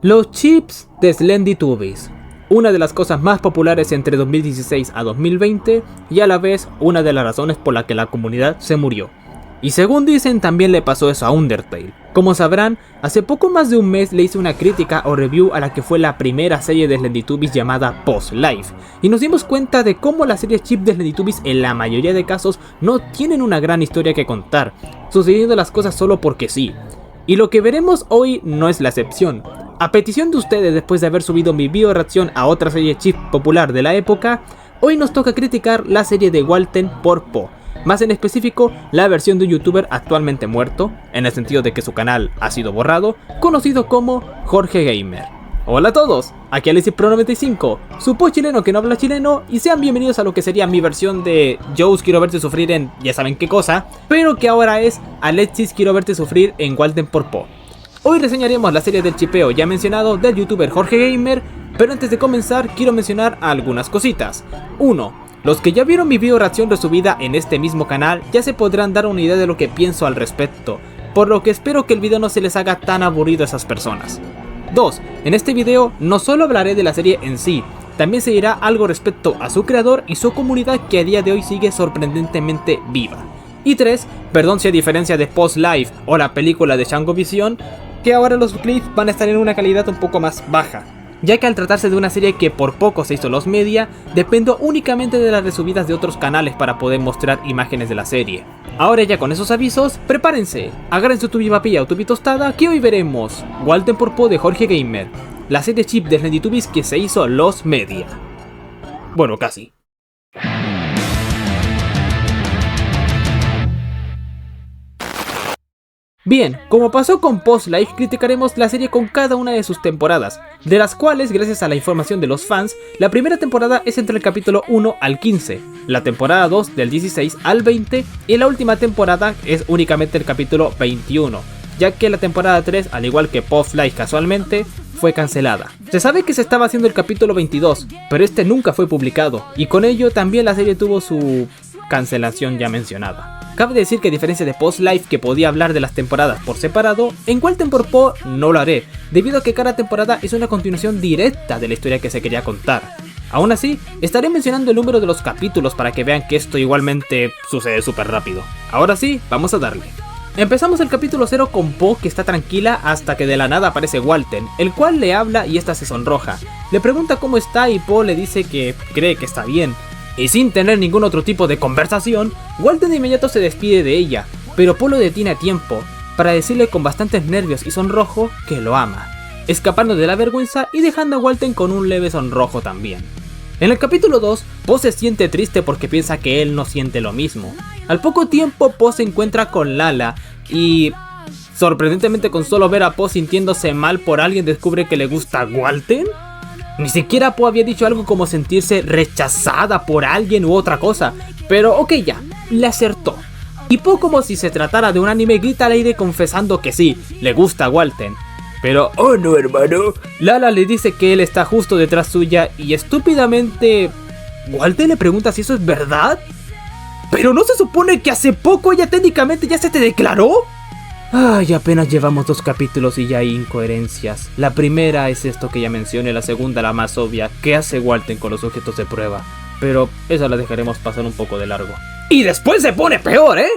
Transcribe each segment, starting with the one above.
Los chips de Slendytubbies, una de las cosas más populares entre 2016 a 2020 y a la vez una de las razones por la que la comunidad se murió. Y según dicen, también le pasó eso a Undertale. Como sabrán, hace poco más de un mes le hice una crítica o review a la que fue la primera serie de Slendytubbies llamada Post Life, y nos dimos cuenta de cómo las series chip de Slendytubbies en la mayoría de casos no tienen una gran historia que contar, sucediendo las cosas solo porque sí. Y lo que veremos hoy no es la excepción. A petición de ustedes, después de haber subido mi video reacción a otra serie chip popular de la época, hoy nos toca criticar la serie de Walten por Po. Más en específico, la versión de un youtuber actualmente muerto, en el sentido de que su canal ha sido borrado, conocido como Jorge Gamer. Hola a todos, aquí Alexis Pro 95, su po chileno que no habla chileno, y sean bienvenidos a lo que sería mi versión de Joe's quiero verte sufrir en ya saben qué cosa, pero que ahora es Alexis quiero verte sufrir en Walten por Po. Hoy reseñaremos la serie del chipeo ya mencionado del youtuber Jorge Gamer, pero antes de comenzar quiero mencionar algunas cositas. 1. Los que ya vieron mi video reacción resubida en este mismo canal ya se podrán dar una idea de lo que pienso al respecto, por lo que espero que el video no se les haga tan aburrido a esas personas. 2. En este video no solo hablaré de la serie en sí, también se dirá algo respecto a su creador y su comunidad que a día de hoy sigue sorprendentemente viva. Y 3. Perdón si a diferencia de Post Life o la película de Shango Vision, que ahora los clips van a estar en una calidad un poco más baja, ya que al tratarse de una serie que por poco se hizo los media, dependo únicamente de las resubidas de otros canales para poder mostrar imágenes de la serie. Ahora ya con esos avisos, prepárense, agarren su tubipapilla o tubitostada que hoy veremos Walten por Po de Jorge Gamer, la serie chip de Slendytubbies que se hizo los media. Bueno, casi. Bien, como pasó con Post Life, criticaremos la serie con cada una de sus temporadas, de las cuales, gracias a la información de los fans, la primera temporada es entre el capítulo 1 al 15, la temporada 2 del 16 al 20 y la última temporada es únicamente el capítulo 21, ya que la temporada 3, al igual que Post Life casualmente, fue cancelada. Se sabe que se estaba haciendo el capítulo 22, pero este nunca fue publicado, y con ello también la serie tuvo su cancelación ya mencionada. Cabe decir que a diferencia de Post Life, que podía hablar de las temporadas por separado, en Walten por Po no lo haré, debido a que cada temporada es una continuación directa de la historia que se quería contar. Aún así, estaré mencionando el número de los capítulos para que vean que esto igualmente sucede súper rápido. Ahora sí, vamos a darle. Empezamos el capítulo 0 con Po, que está tranquila hasta que de la nada aparece Walten, el cual le habla y esta se sonroja. Le pregunta cómo está y Po le dice que cree que está bien. Y sin tener ningún otro tipo de conversación, Walten de inmediato se despide de ella, pero Po lo detiene a tiempo, para decirle con bastantes nervios y sonrojo que lo ama, escapando de la vergüenza y dejando a Walten con un leve sonrojo también. En el capítulo 2, Po se siente triste porque piensa que él no siente lo mismo. Al poco tiempo, Po se encuentra con Lala y, sorprendentemente, con solo ver a Po sintiéndose mal por alguien, descubre que le gusta Walten. Ni siquiera Po había dicho algo como sentirse rechazada por alguien u otra cosa, pero ok ya, le acertó. Y Po, como si se tratara de un anime, grita al aire confesando que sí, le gusta Walten. Pero, oh no hermano, Lala le dice que él está justo detrás suya y estúpidamente Walten le pregunta si eso es verdad. ¿Pero no se supone que hace poco ella técnicamente ya se te declaró? Ay, apenas llevamos 2 capítulos y ya hay incoherencias. La primera es esto que ya mencioné, la segunda la más obvia, ¿qué hace Walten con los objetos de prueba? Pero esa la dejaremos pasar un poco de largo. Y después se pone peor, ¿eh?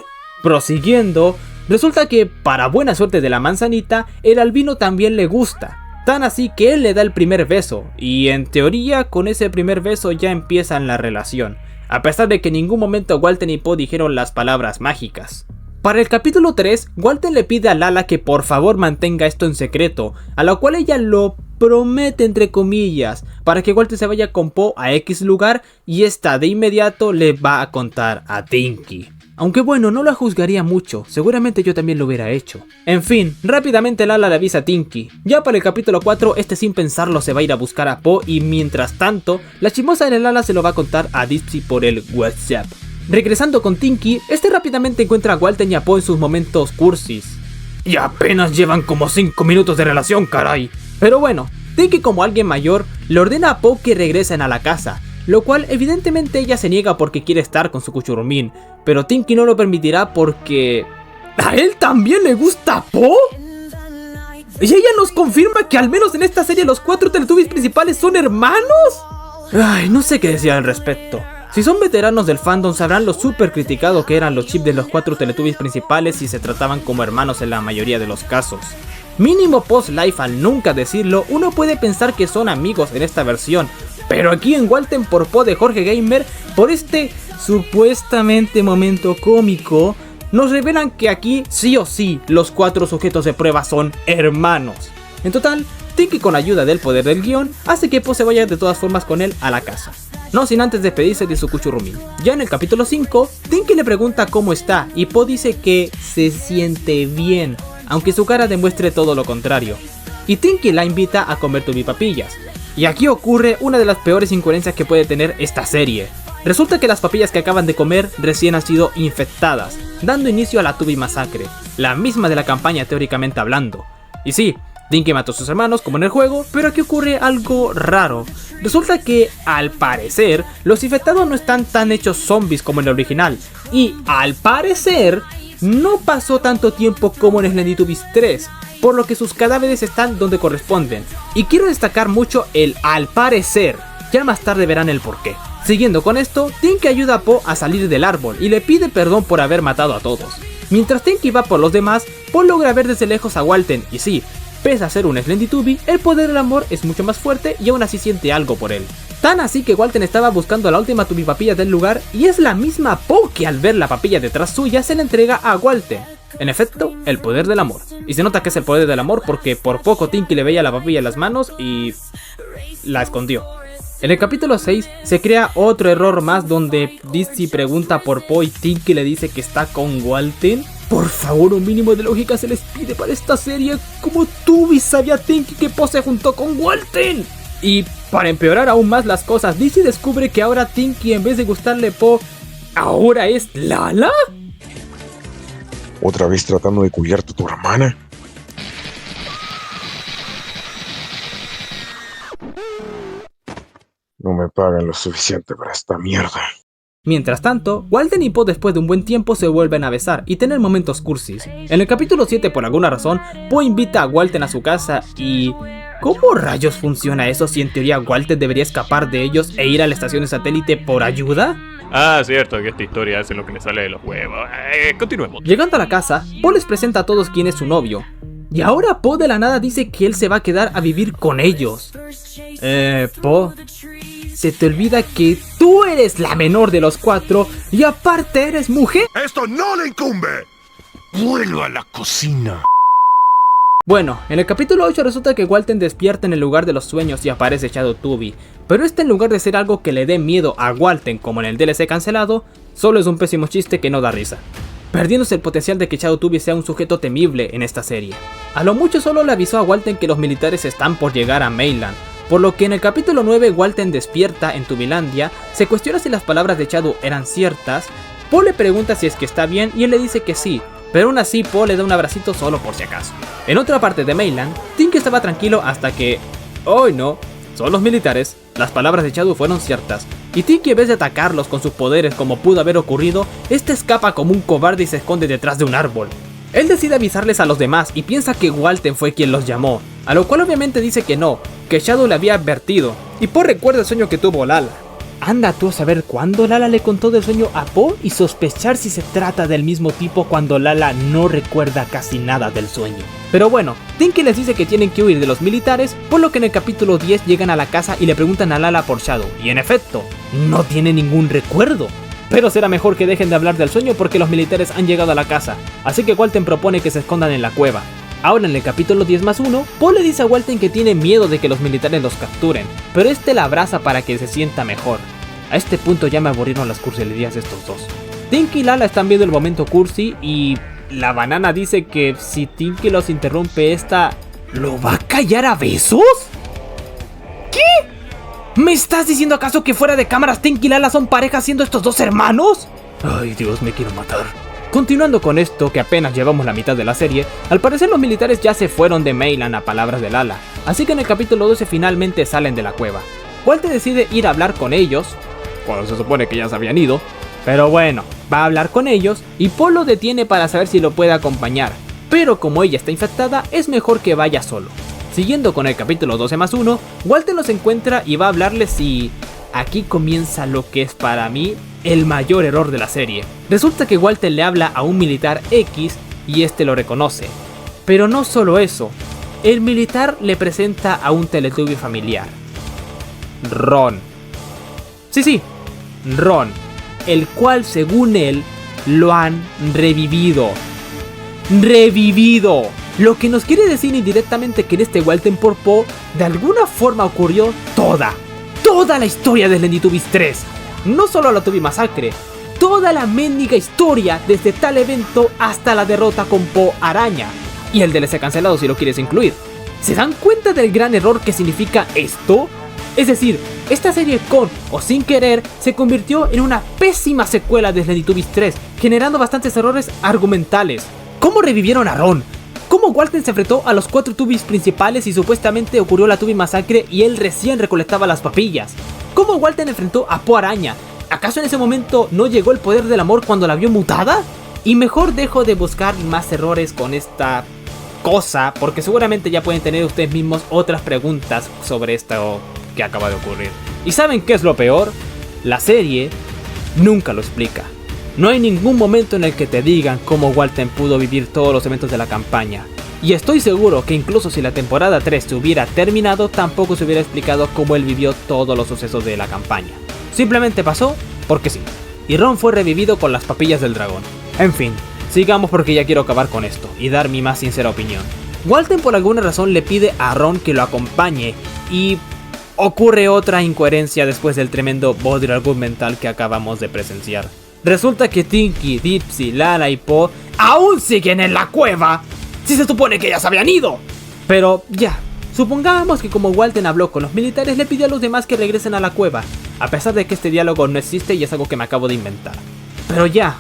Prosiguiendo, resulta que para buena suerte de la manzanita, el albino también le gusta. Tan así que él le da el primer beso, y en teoría con ese primer beso ya empiezan la relación, a pesar de que en ningún momento Walten y Po dijeron las palabras mágicas. Para el capítulo 3, Walten le pide a Lala que por favor mantenga esto en secreto, a lo cual ella lo promete entre comillas, para que Walten se vaya con Po a X lugar y esta de inmediato le va a contar a Tinky. Aunque bueno, no la juzgaría mucho, seguramente yo también lo hubiera hecho. En fin, rápidamente Lala le avisa a Tinky. Ya para el capítulo 4, este sin pensarlo se va a ir a buscar a Po y mientras tanto, la chismosa de Lala se lo va a contar a Dipsy por el WhatsApp. Regresando con Tinky, este rápidamente encuentra a Walten y a Po en sus momentos cursis. Y apenas llevan como 5 minutos de relación, caray. Pero bueno, Tinky como alguien mayor le ordena a Po que regresen a la casa, lo cual evidentemente ella se niega porque quiere estar con su cuchurumín, pero Tinky no lo permitirá porque... ¿a él también le gusta Po? ¿Y ella nos confirma que al menos en esta serie los 4 Teletubbies principales son hermanos? Ay, no sé qué decir al respecto. Si son veteranos del fandom sabrán lo súper criticado que eran los chips de los 4 Teletubbies principales y se trataban como hermanos en la mayoría de los casos. Mínimo post-life al nunca decirlo, uno puede pensar que son amigos en esta versión, pero aquí en Walten por Po de Jorge Gamer, por este supuestamente momento cómico, nos revelan que aquí sí o sí los 4 sujetos de prueba son hermanos. En total, Tinky con ayuda del poder del guión hace que Po se vaya de todas formas con él a la casa, no sin antes despedirse de su cuchurrumín. Ya en el capítulo 5, Tinky le pregunta cómo está y Po dice que se siente bien, aunque su cara demuestre todo lo contrario. Y Tinky la invita a comer tubipapillas. Y aquí ocurre una de las peores incoherencias que puede tener esta serie. Resulta que las papillas que acaban de comer recién han sido infectadas, dando inicio a la Tubi Masacre, la misma de la campaña teóricamente hablando. Y sí, Tinky mató a sus hermanos como en el juego, pero aquí ocurre algo raro. Resulta que, al parecer, los infectados no están tan hechos zombies como en el original. Y, al parecer, no pasó tanto tiempo como en Slendytubbies 3, por lo que sus cadáveres están donde corresponden. Y quiero destacar mucho el al parecer, ya más tarde verán el porqué. Siguiendo con esto, Tinky ayuda a Po a salir del árbol y le pide perdón por haber matado a todos. Mientras Tinky va por los demás, Po logra ver desde lejos a Walten y sí, pese a ser un Slendytubby, el poder del amor es mucho más fuerte y aún así siente algo por él. Tan así que Walten estaba buscando la última tubipapilla del lugar y es la misma Po que al ver la papilla detrás suya se la entrega a Walten. En efecto, el poder del amor. Y se nota que es el poder del amor porque por poco Tinky le veía la papilla en las manos y la escondió. En el capítulo 6 se crea otro error más donde Dizzy pregunta por Po y Tinky le dice que está con Walten. Por favor, un mínimo de lógica se les pide para esta serie. ¿Cómo Tubi sabía Tinky que Po se juntó con Walten? Y para empeorar aún más las cosas, Dizzy descubre que ahora Tinky, en vez de gustarle Po, ¿ahora es Lala? ¿Otra vez tratando de culiarte a tu hermana? No me pagan lo suficiente para esta mierda. Mientras tanto, Walten y Po después de un buen tiempo se vuelven a besar y tener momentos cursis. En el capítulo 7 por alguna razón, Po invita a Walten a su casa y... ¿cómo rayos funciona eso si en teoría Walten debería escapar de ellos e ir a la estación de satélite por ayuda? Ah, cierto, que esta historia hace lo que me sale de los huevos. Continuemos. Llegando a la casa, Po les presenta a todos quién es su novio. Y ahora Po de la nada dice que él se va a quedar a vivir con ellos. Po, se te olvida que tú eres la menor de los 4 y aparte eres mujer. ¡Esto no le incumbe! ¡Vuelva a la cocina! Bueno, en el capítulo 8 resulta que Walten despierta en el lugar de los sueños y aparece Shadow Tubi, pero este en lugar de ser algo que le dé miedo a Walten como en el DLC cancelado, solo es un pésimo chiste que no da risa, perdiéndose el potencial de que Shadow Tubi sea un sujeto temible en esta serie. A lo mucho solo le avisó a Walten que los militares están por llegar a Mainland, por lo que en el capítulo 9 Walten despierta en Tubilandia, se cuestiona si las palabras de Shadow eran ciertas, Po le pregunta si es que está bien y él le dice que sí, pero aún así Po le da un abracito solo por si acaso. En otra parte de Mainland, Tinky estaba tranquilo hasta que... ¡oh no! Son los militares. Las palabras de Shadow fueron ciertas, y Tinky en vez de atacarlos con sus poderes como pudo haber ocurrido, este escapa como un cobarde y se esconde detrás de un árbol. Él decide avisarles a los demás y piensa que Walten fue quien los llamó, a lo cual obviamente dice que no, que Shadow le había advertido, y Po recuerda el sueño que tuvo Lala. Anda tú a saber cuándo Lala le contó del sueño a Po y sospechar si se trata del mismo tipo cuando Lala no recuerda casi nada del sueño. Pero bueno, Tinky les dice que tienen que huir de los militares, por lo que en el capítulo 10 llegan a la casa y le preguntan a Lala por Shadow, y en efecto, no tiene ningún recuerdo. Pero será mejor que dejen de hablar del sueño porque los militares han llegado a la casa, así que Walten propone que se escondan en la cueva. Ahora en el capítulo 10+1, Po le dice a Walten que tiene miedo de que los militares los capturen, pero este la abraza para que se sienta mejor. A este punto ya me aburrieron las cursilerías de estos dos. Tinky y Lala están viendo el momento cursi y la banana dice que si Tinky los interrumpe esta, ¿lo va a callar a besos? ¿Qué? ¿Me estás diciendo acaso que fuera de cámaras Tinky y Lala son pareja siendo estos dos hermanos? Ay Dios, me quiero matar. Continuando con esto, que apenas llevamos la mitad de la serie, al parecer los militares ya se fueron de Mainland a palabras de Lala, así que en el capítulo 12 finalmente salen de la cueva. Walten decide ir a hablar con ellos, cuando se supone que ya se habían ido, pero bueno, va a hablar con ellos y Po lo detiene para saber si lo puede acompañar. pero como ella está infectada, es mejor que vaya solo. Siguiendo con el capítulo 12+1, Walter los encuentra y va a hablarles y... aquí comienza lo que es para mí el mayor error de la serie. Resulta que Walter le habla a un militar X y este lo reconoce. Pero no solo eso, el militar le presenta a un Teletubby familiar. Ron. Sí, Ron, el cual según él lo han revivido. ¡Revivido! Lo que nos quiere decir indirectamente que en este Walten por Po de alguna forma ocurrió toda la historia de Teletubbies 3. No solo la Tubby Masacre, toda la mendiga historia desde tal evento hasta la derrota con Po Araña. Y el DLC cancelado si lo quieres incluir. ¿Se dan cuenta del gran error que significa esto? Es decir, esta serie con o sin querer se convirtió en una pésima secuela de Teletubbies 3, generando bastantes errores argumentales. ¿Cómo revivieron a Ron? ¿Cómo Walten se enfrentó a los 4 Tubbies principales y supuestamente ocurrió la Tubby Masacre y él recién recolectaba las papillas? ¿Cómo Walten enfrentó a Po Araña? ¿Acaso en ese momento no llegó el poder del amor cuando la vio mutada? Y mejor dejo de buscar más errores con esta cosa, porque seguramente ya pueden tener ustedes mismos otras preguntas sobre esto que acaba de ocurrir. ¿Y saben qué es lo peor? La serie nunca lo explica. No hay ningún momento en el que te digan cómo Walten pudo vivir todos los eventos de la campaña. Y estoy seguro que incluso si la temporada 3 se hubiera terminado, tampoco se hubiera explicado cómo él vivió todos los sucesos de la campaña. Simplemente pasó porque sí. Y Ron fue revivido con las papillas del dragón. En fin, sigamos porque ya quiero acabar con esto y dar mi más sincera opinión. Walten por alguna razón le pide a Ron que lo acompañe y... ocurre otra incoherencia después del tremendo body argumental que acabamos de presenciar. Resulta que Tinky, Dipsy, Lala y Po aún siguen en la cueva. Si se supone que ya se habían ido. Pero ya, supongamos que como Walten habló con los militares, le pidió a los demás que regresen a la cueva, a pesar de que este diálogo no existe y es algo que me acabo de inventar. Pero ya,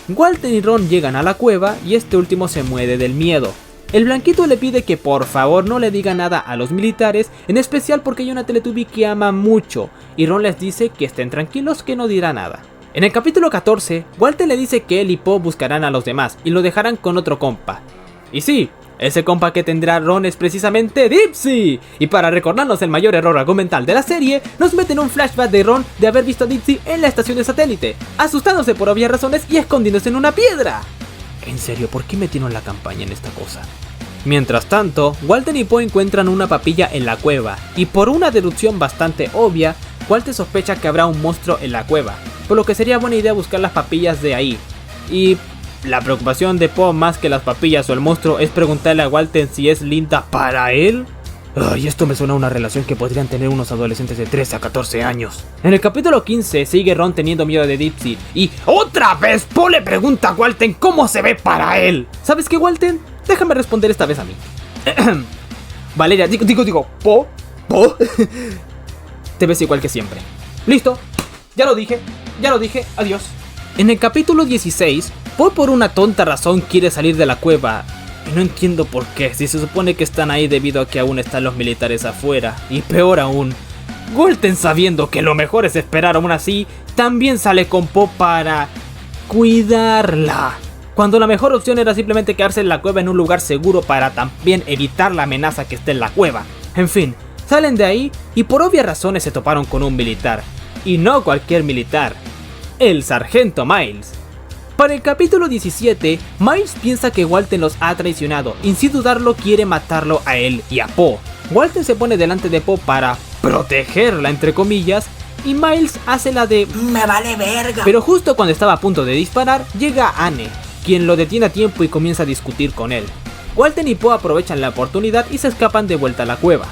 Walten y Ron llegan a la cueva y este último se muere del miedo. El blanquito le pide que por favor no le diga nada a los militares, en especial porque hay una Teletubby que ama mucho, y Ron les dice que estén tranquilos, que no dirá nada. En el capítulo 14, Walten le dice que él y Po buscarán a los demás y lo dejarán con otro compa. Y sí, ese compa que tendrá Ron es precisamente Dipsy. Y para recordarnos el mayor error argumental de la serie, nos meten un flashback de Ron de haber visto a Dipsy en la estación de satélite, asustándose por obvias razones y escondiéndose en una piedra. En serio, ¿por qué metieron la campaña en esta cosa? Mientras tanto, Walten y Po encuentran una papilla en la cueva, y por una deducción bastante obvia, Walten sospecha que habrá un monstruo en la cueva, por lo que sería buena idea buscar las papillas de ahí. Y la preocupación de Po más que las papillas o el monstruo es preguntarle a Walten si es linda para él. Y esto me suena a una relación que podrían tener unos adolescentes de 13 a 14 años. En el capítulo 15 sigue Ron teniendo miedo de Dipsy y ¡otra vez Po le pregunta a Walten cómo se ve para él! ¿Sabes qué, Walten? Déjame responder esta vez a mí. Valeria, digo, Po te ves igual que siempre. Listo, ya lo dije, adiós. En el capítulo 16, Po por una tonta razón quiere salir de la cueva. Y no entiendo por qué, si se supone que están ahí debido a que aún están los militares afuera. Y peor aún, Walten sabiendo que lo mejor es esperar aún así, también sale con Po para cuidarla. Cuando la mejor opción era simplemente quedarse en la cueva en un lugar seguro para también evitar la amenaza que esté en la cueva. En fin, salen de ahí y por obvias razones se toparon con un militar. Y no cualquier militar, el sargento Miles. Para el capítulo 17, Miles piensa que Walten los ha traicionado y sin dudarlo quiere matarlo a él y a Po. Walten se pone delante de Po para protegerla entre comillas y Miles hace la de "me vale verga". Pero justo cuando estaba a punto de disparar, llega Anne, quien lo detiene a tiempo y comienza a discutir con él. Walten y Po aprovechan la oportunidad y se escapan de vuelta a la cueva.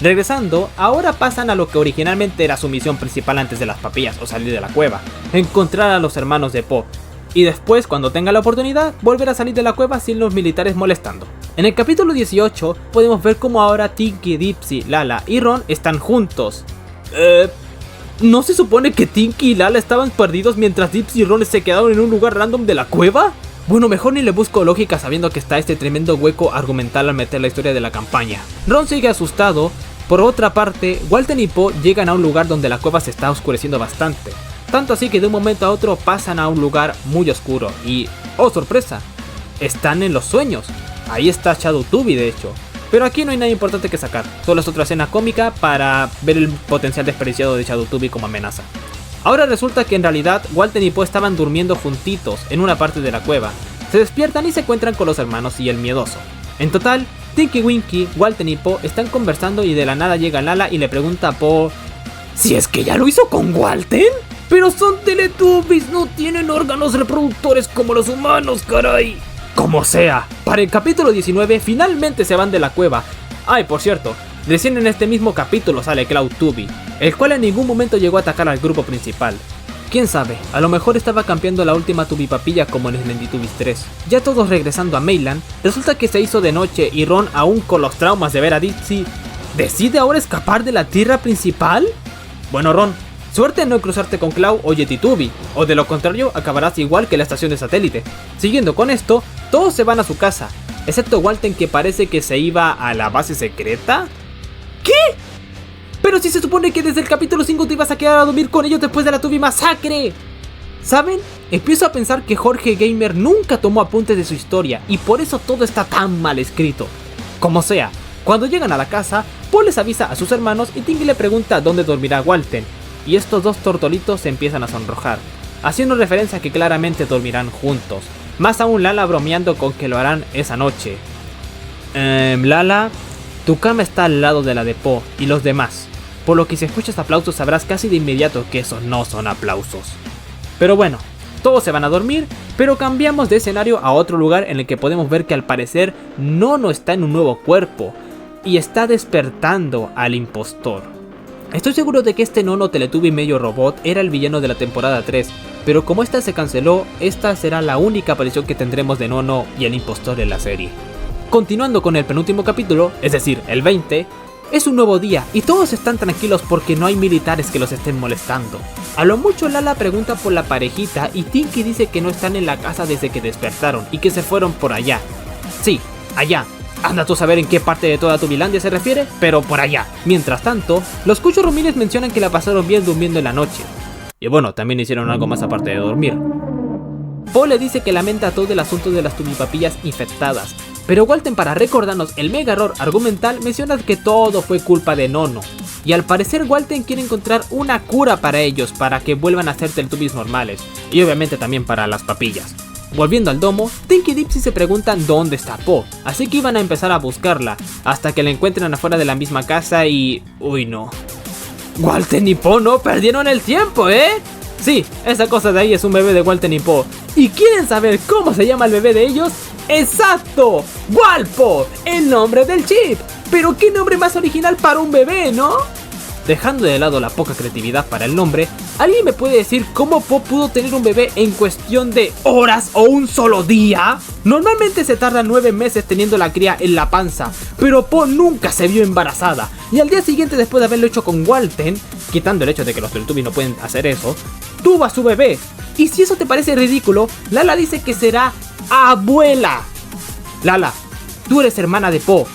Regresando, ahora pasan a lo que originalmente era su misión principal antes de las papillas o salir de la cueva, encontrar a los hermanos de Po. Y después, cuando tenga la oportunidad, volver a salir de la cueva sin los militares molestando. En el capítulo 18, podemos ver cómo ahora Tinky, Dipsy, Lala y Ron están juntos. ¿No se supone que Tinky y Lala estaban perdidos mientras Dipsy y Ron se quedaron en un lugar random de la cueva? Bueno, mejor ni le busco lógica sabiendo que está este tremendo hueco argumental al meter la historia de la campaña. Ron sigue asustado. Por otra parte, Walten y Po llegan a un lugar donde la cueva se está oscureciendo bastante. Tanto así que de un momento a otro pasan a un lugar muy oscuro y, ¡oh sorpresa!, están en los sueños. Ahí está Shadow-Tubby de hecho. Pero aquí no hay nada importante que sacar, solo es otra escena cómica para ver el potencial desperdiciado de Shadow-Tubby como amenaza. Ahora resulta que en realidad Walten y Po estaban durmiendo juntitos en una parte de la cueva. Se despiertan y se encuentran con los hermanos y el miedoso. En total, Tinky Winky, Walten y Po están conversando y de la nada llega Lala y le pregunta a Po ¿si es que ya lo hizo con Walten? Pero son Teletubbies, no tienen órganos reproductores como los humanos, caray. Como sea, para el capítulo 19 finalmente se van de la cueva. Ay, por cierto, recién en este mismo capítulo sale Cloud-Tubby, el cual en ningún momento llegó a atacar al grupo principal. Quién sabe, a lo mejor estaba campeando la última Tubby-papilla como en Slendytubbies 3. Ya todos regresando a Mainland, resulta que se hizo de noche y Ron, aún con los traumas de ver a Dixie, ¿decide ahora escapar de la tierra principal? Bueno Ron, suerte en no cruzarte con Cloud o Yeti-Tubby, o de lo contrario acabarás igual que la estación de satélite. Siguiendo con esto, todos se van a su casa, excepto Walten que parece que se iba a la base secreta. ¿Qué? Pero si se supone que desde el capítulo 5 te ibas a quedar a dormir con ellos después de la Tubby masacre. ¿Saben? Empiezo a pensar que Jorge Gamer nunca tomó apuntes de su historia y por eso todo está tan mal escrito. Como sea, cuando llegan a la casa, Po les avisa a sus hermanos y Tinky le pregunta dónde dormirá Walten. Y estos dos tortolitos se empiezan a sonrojar, haciendo referencia a que claramente dormirán juntos. Más aún Lala bromeando con que lo harán esa noche. Lala, tu cama está al lado de la de Po y los demás. Por lo que si escuchas aplausos sabrás casi de inmediato que esos no son aplausos. Pero bueno, todos se van a dormir, pero cambiamos de escenario a otro lugar en el que podemos ver que al parecer Nono está en un nuevo cuerpo y está despertando al impostor. Estoy seguro de que este Nono Teletubby medio robot era el villano de la temporada 3, pero como esta se canceló, esta será la única aparición que tendremos de Nono y el impostor en la serie. Continuando con el penúltimo capítulo, es decir, el 20, es un nuevo día y todos están tranquilos porque no hay militares que los estén molestando. A lo mucho Lala pregunta por la parejita y Tinky dice que no están en la casa desde que despertaron y que se fueron por allá. Sí, allá. Anda tú a saber en qué parte de toda Tubilandia se refiere, pero por allá. Mientras tanto, los Cuchos Rumines mencionan que la pasaron bien durmiendo en la noche. Y bueno, también hicieron algo más aparte de dormir. Po le dice que lamenta todo el asunto de las Tubby-papillas infectadas, pero Walten, para recordarnos el mega error argumental, menciona que todo fue culpa de Nono. Y al parecer Walten quiere encontrar una cura para ellos, para que vuelvan a ser Teletubbies normales, y obviamente también para las papillas. Volviendo al domo, Tinky y Dipsy se preguntan dónde está Po, así que iban a empezar a buscarla, hasta que la encuentran afuera de la misma casa y... uy no. Walten y Po no perdieron el tiempo, ¿eh? Sí, esa cosa de ahí es un bebé de Walten y Po. ¿Y quieren saber cómo se llama el bebé de ellos? ¡Exacto! ¡Walpo! El nombre del chip. Pero qué nombre más original para un bebé, ¿no? Dejando de lado la poca creatividad para el nombre, ¿alguien me puede decir cómo Po pudo tener un bebé en cuestión de horas o un solo día? Normalmente se tarda 9 meses teniendo la cría en la panza, pero Po nunca se vio embarazada. Y al día siguiente, después de haberlo hecho con Walten, quitando el hecho de que los Teletubbies no pueden hacer eso, tuvo a su bebé. Y si eso te parece ridículo, Lala dice que será abuela. Lala, tú eres hermana de Po,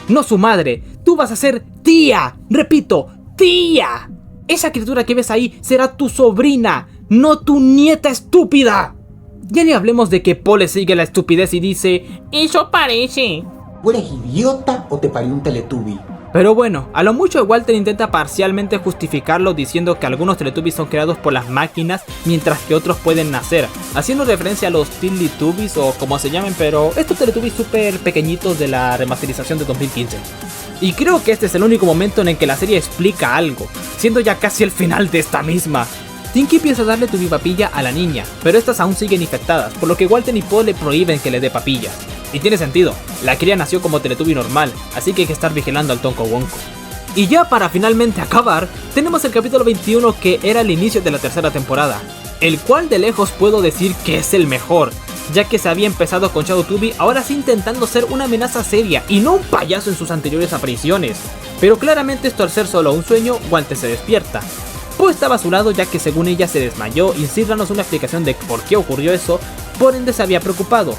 no su madre. Tú vas a ser tía. Repito, tía. Esa criatura que ves ahí será tu sobrina, no tu nieta estúpida. Ya ni hablemos de que Po le sigue la estupidez y dice: eso parece. ¿O eres idiota o te parió un Teletubby? Pero bueno, a lo mucho Walten intenta parcialmente justificarlo diciendo que algunos Teletubbies son creados por las máquinas mientras que otros pueden nacer, haciendo referencia a los Teletubbies o como se llamen, pero estos Teletubbies súper pequeñitos de la remasterización de 2015. Y creo que este es el único momento en el que la serie explica algo, siendo ya casi el final de esta misma. Tinky piensa darle Tubby-papilla a la niña, pero estas aún siguen infectadas, por lo que Walten y Po le prohíben que le dé papilla. Y tiene sentido, la cría nació como Teletubby normal, así que hay que estar vigilando al Tonko Wonko. Y ya para finalmente acabar, tenemos el capítulo 21 que era el inicio de la tercera temporada, el cual de lejos puedo decir que es el mejor, ya que se había empezado con Shadow-Tubby, ahora sí intentando ser una amenaza seria y no un payaso en sus anteriores apariciones. Pero claramente esto al ser solo un sueño, Walten se despierta. Po estaba a su lado ya que según ella se desmayó y sin darnos una explicación de por qué ocurrió eso, por ende se había preocupado.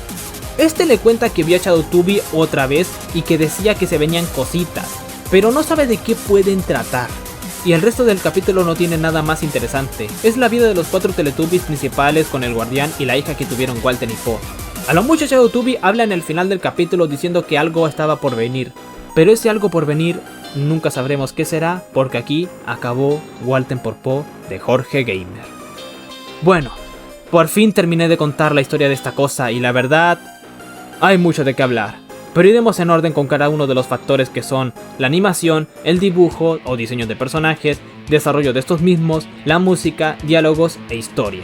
Este le cuenta que vio a Shadow-Tubby otra vez y que decía que se venían cositas, pero no sabe de qué pueden tratar. Y el resto del capítulo no tiene nada más interesante, es la vida de los 4 Teletubbies principales con el guardián y la hija que tuvieron Walten y Po. A lo mucho Shadow2B habla en el final del capítulo diciendo que algo estaba por venir, pero ese algo por venir nunca sabremos qué será, porque aquí acabó Walten por Po de Jorge Gamer. Bueno, por fin terminé de contar la historia de esta cosa y la verdad, hay mucho de qué hablar. Pero iremos en orden con cada uno de los factores que son la animación, el dibujo o diseño de personajes, desarrollo de estos mismos, la música, diálogos e historia.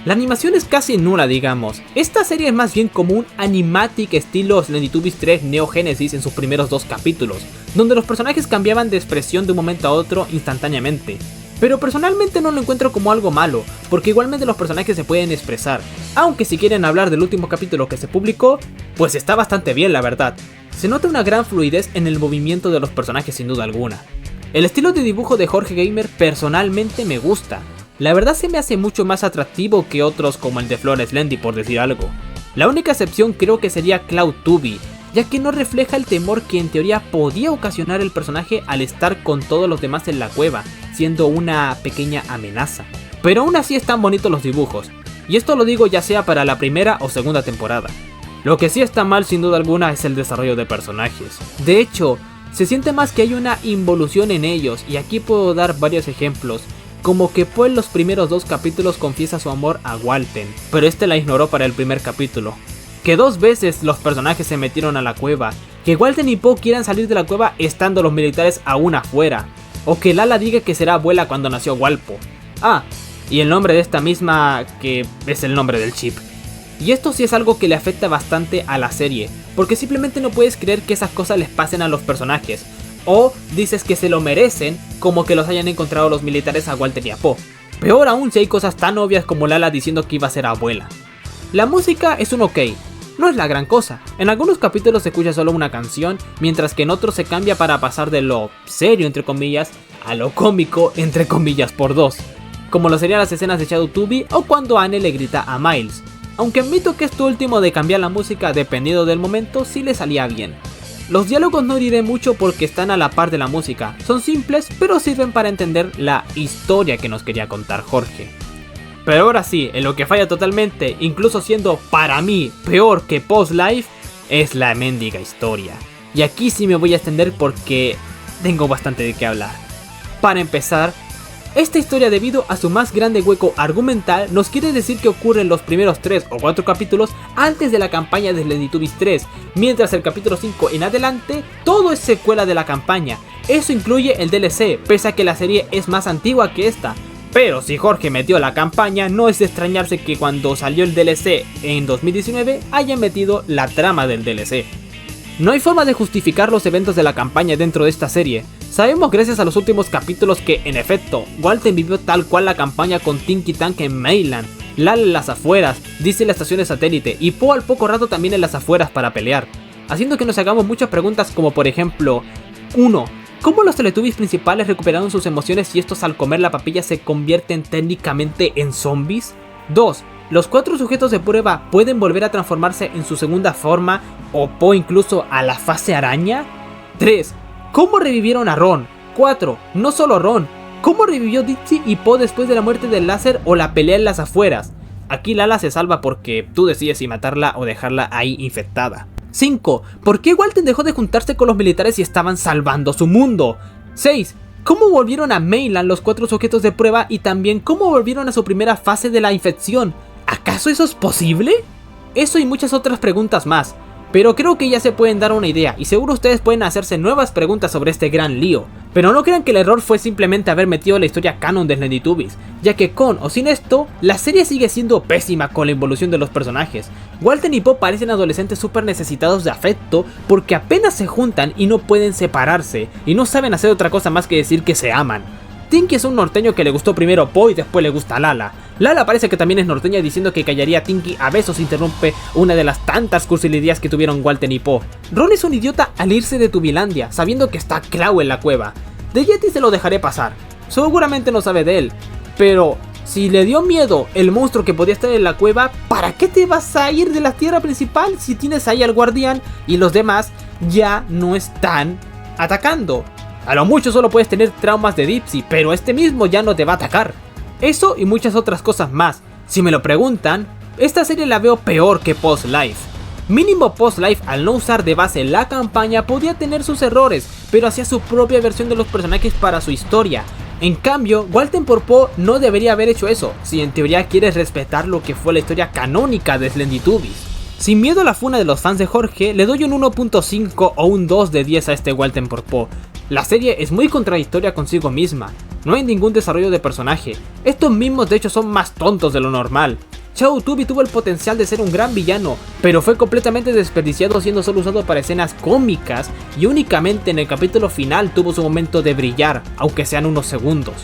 La animación es casi nula, digamos. Esta serie es más bien como un animatic estilo Slendytubbies 3 Neo Genesis en sus primeros 2 capítulos, donde los personajes cambiaban de expresión de un momento a otro instantáneamente. Pero personalmente no lo encuentro como algo malo, porque igualmente los personajes se pueden expresar, aunque si quieren hablar del último capítulo que se publicó, pues está bastante bien la verdad. Se nota una gran fluidez en el movimiento de los personajes sin duda alguna. El estilo de dibujo de Jorge Gamer personalmente me gusta, la verdad se me hace mucho más atractivo que otros como el de Flor Slendy por decir algo. La única excepción creo que sería Cloud2B, ya que no refleja el temor que en teoría podía ocasionar el personaje al estar con todos los demás en la cueva, siendo una pequeña amenaza. Pero aún así están bonitos los dibujos, y esto lo digo ya sea para la primera o segunda temporada. Lo que sí está mal sin duda alguna es el desarrollo de personajes. De hecho, se siente más que hay una involución en ellos, y aquí puedo dar varios ejemplos. Como que Po en los primeros 2 capítulos confiesa su amor a Walten, pero este la ignoró para el primer capítulo. Que 2 veces los personajes se metieron a la cueva, que Walten y Po quieran salir de la cueva estando los militares aún afuera, o que Lala diga que será abuela cuando nació Walpo. Ah, y el nombre de esta misma que es el nombre del chip. Y esto sí es algo que le afecta bastante a la serie, porque simplemente no puedes creer que esas cosas les pasen a los personajes, o dices que se lo merecen como que los hayan encontrado los militares a Walten y a Po. Peor aún si hay cosas tan obvias como Lala diciendo que iba a ser abuela. La música es un ok, no es la gran cosa. En algunos capítulos se escucha solo una canción, mientras que en otros se cambia para pasar de lo serio entre comillas a lo cómico entre comillas por 2, como lo serían las escenas de Shadow2B o cuando Anne le grita a Miles. Aunque admito que esto último de cambiar la música dependiendo del momento sí le salía bien. Los diálogos no diré mucho porque están a la par de la música, son simples pero sirven para entender la historia que nos quería contar Jorge. Pero ahora sí, en lo que falla totalmente, incluso siendo para mí peor que Post Life, es la mendiga historia. Y aquí sí me voy a extender porque tengo bastante de qué hablar. Para empezar, esta historia debido a su más grande hueco argumental nos quiere decir que ocurre en los primeros 3 o 4 capítulos antes de la campaña de Slendytubbies 3, mientras el capítulo 5 en adelante todo es secuela de la campaña. Eso incluye el DLC, pese a que la serie es más antigua que esta. Pero si Jorge metió la campaña, no es de extrañarse que cuando salió el DLC en 2019 haya metido la trama del DLC. No hay forma de justificar los eventos de la campaña dentro de esta serie. Sabemos gracias a los últimos capítulos que, en efecto, Walten vivió tal cual la campaña con Tinky Tank en Mainland, Lala en las afueras, Dizzy en la estación de satélite y Po al poco rato también en las afueras para pelear, haciendo que nos hagamos muchas preguntas como por ejemplo 1. ¿Cómo los Teletubbies principales recuperaron sus emociones y estos al comer la papilla se convierten técnicamente en zombies? 2. ¿Los 4 sujetos de prueba pueden volver a transformarse en su segunda forma o Po incluso a la fase araña? 3. ¿Cómo revivieron a Ron? 4. No solo Ron, ¿cómo revivió Dizzy y Po después de la muerte del láser o la pelea en las afueras? Aquí Lala se salva porque tú decides si matarla o dejarla ahí infectada. 5. ¿Por qué Walten dejó de juntarse con los militares y estaban salvando su mundo? 6. ¿Cómo volvieron a Mainland los 4 sujetos de prueba y también cómo volvieron a su primera fase de la infección? ¿Acaso eso es posible? Eso y muchas otras preguntas más, pero creo que ya se pueden dar una idea y seguro ustedes pueden hacerse nuevas preguntas sobre este gran lío. Pero no crean que el error fue simplemente haber metido la historia canon de Slendytubbies, ya que con o sin esto, la serie sigue siendo pésima con la evolución de los personajes. Walten y Po parecen adolescentes súper necesitados de afecto porque apenas se juntan y no pueden separarse, y no saben hacer otra cosa más que decir que se aman. Tinky es un norteño que le gustó primero a Po y después le gusta a Lala. Lala parece que también es norteña diciendo que callaría a Tinky a besos, interrumpe una de las tantas cursilerías que tuvieron Walten y Po. Ron es un idiota al irse de Tubilandia, sabiendo que está Clau en la cueva. De Yeti se lo dejaré pasar, seguramente no sabe de él, pero si le dio miedo el monstruo que podía estar en la cueva, ¿para qué te vas a ir de la tierra principal si tienes ahí al guardián y los demás ya no están atacando? A lo mucho solo puedes tener traumas de Dipsy, pero este mismo ya no te va a atacar. Eso y muchas otras cosas más. Si me lo preguntan, esta serie la veo peor que Post Life. Mínimo Post Life, al no usar de base la campaña, podía tener sus errores, pero hacía su propia versión de los personajes para su historia. En cambio, Walter Porpoise no debería haber hecho eso, si en teoría quieres respetar lo que fue la historia canónica de Slendytubbies. Sin miedo a la funa de los fans de Jorge, le doy un 1.5 o un 2 de 10 a este Walter Porpoise. La serie es muy contradictoria consigo misma, no hay ningún desarrollo de personaje, estos mismos de hecho son más tontos de lo normal. Chao Tubby tuvo el potencial de ser un gran villano, pero fue completamente desperdiciado siendo solo usado para escenas cómicas y únicamente en el capítulo final tuvo su momento de brillar, aunque sean unos segundos.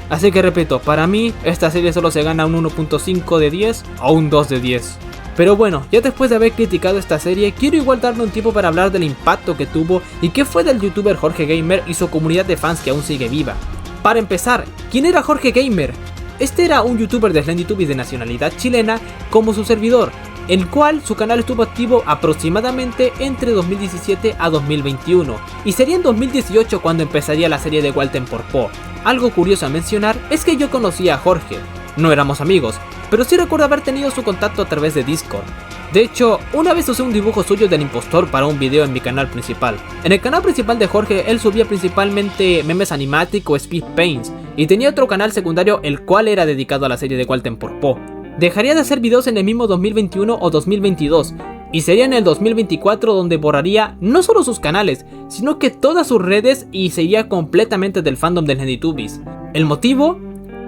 Así que repito, para mí esta serie solo se gana un 1.5 de 10 o un 2 de 10. Pero bueno, ya después de haber criticado esta serie, quiero igual darme un tiempo para hablar del impacto que tuvo y qué fue del youtuber Jorge Gamer y su comunidad de fans que aún sigue viva. Para empezar, ¿quién era Jorge Gamer? Este era un youtuber de Slendytubbies de nacionalidad chilena como su servidor, el cual su canal estuvo activo aproximadamente entre 2017 a 2021, y sería en 2018 cuando empezaría la serie de Walter Porpoise. Algo curioso a mencionar es que yo conocía a Jorge, no éramos amigos, pero sí recuerdo haber tenido su contacto a través de Discord. De hecho, una vez usé un dibujo suyo del impostor para un video en mi canal principal. En el canal principal de Jorge, él subía principalmente memes animatic o speed paints, y tenía otro canal secundario el cual era dedicado a la serie de Walter Porpoise. Dejaría de hacer videos en el mismo 2021 o 2022, y sería en el 2024 donde borraría no solo sus canales, sino que todas sus redes y sería completamente del fandom de Slendytubbies. ¿El motivo?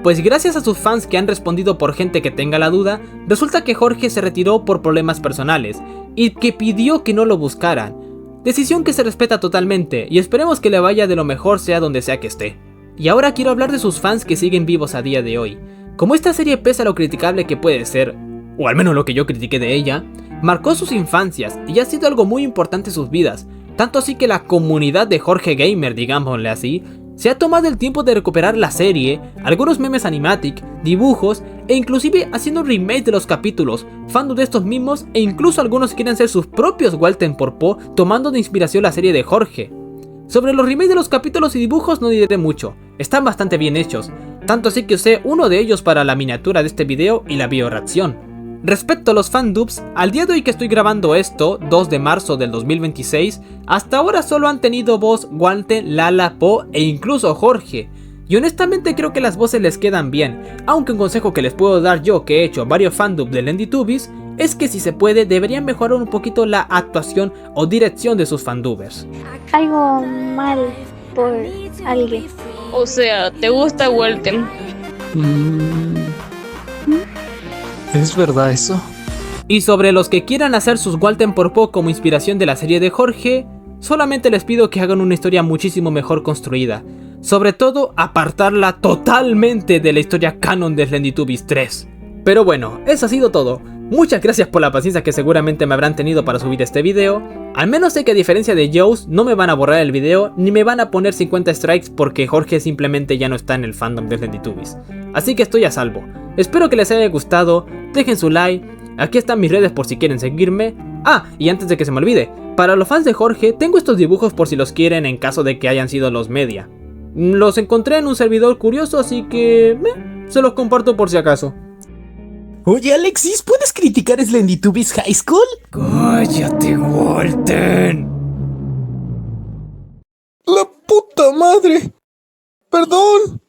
Pues gracias a sus fans que han respondido por gente que tenga la duda, resulta que Jorge se retiró por problemas personales y que pidió que no lo buscaran. Decisión que se respeta totalmente y esperemos que le vaya de lo mejor sea donde sea que esté. Y ahora quiero hablar de sus fans que siguen vivos a día de hoy. Como esta serie, pese a lo criticable que puede ser, o al menos lo que yo critiqué de ella, marcó sus infancias y ha sido algo muy importante en sus vidas, tanto así que la comunidad de Jorge Gamer, digámosle así, se ha tomado el tiempo de recuperar la serie, algunos memes animatic, dibujos e inclusive haciendo un remake de los capítulos, fandom de estos mismos e incluso algunos quieren ser sus propios Walter Porpoise tomando de inspiración la serie de Jorge. Sobre los remakes de los capítulos y dibujos no diré mucho, están bastante bien hechos, tanto así que usé uno de ellos para la miniatura de este video y la bioreacción. Respecto a los fandubs, al día de hoy que estoy grabando esto, 2 de marzo del 2026, hasta ahora solo han tenido voz Walter, Lala, Po e incluso Jorge. Y honestamente creo que las voces les quedan bien, aunque un consejo que les puedo dar yo que he hecho varios fandubs de Slendytubbies es que si se puede deberían mejorar un poquito la actuación o dirección de sus fandubers. Algo mal por alguien. O sea, ¿te gusta Walter? ¿Es verdad eso? Y sobre los que quieran hacer sus Walter Porpoise como inspiración de la serie de Jorge, solamente les pido que hagan una historia muchísimo mejor construida. Sobre todo, apartarla totalmente de la historia canon de Slendytubbies 3. Pero bueno, eso ha sido todo. Muchas gracias por la paciencia que seguramente me habrán tenido para subir este video. Al menos sé que a diferencia de Joe's, no me van a borrar el video ni me van a poner 50 strikes porque Jorge simplemente ya no está en el fandom de Slendytubbies. Así que estoy a salvo. Espero que les haya gustado, dejen su like, aquí están mis redes por si quieren seguirme. Ah, y antes de que se me olvide, para los fans de Jorge tengo estos dibujos por si los quieren en caso de que hayan sido los media. Los encontré en un servidor curioso así que se los comparto por si acaso. Oye, Alexis, ¿puedes criticar Slendytubbies High School? ¡Cállate, Walter! ¡La puta madre! ¡Perdón!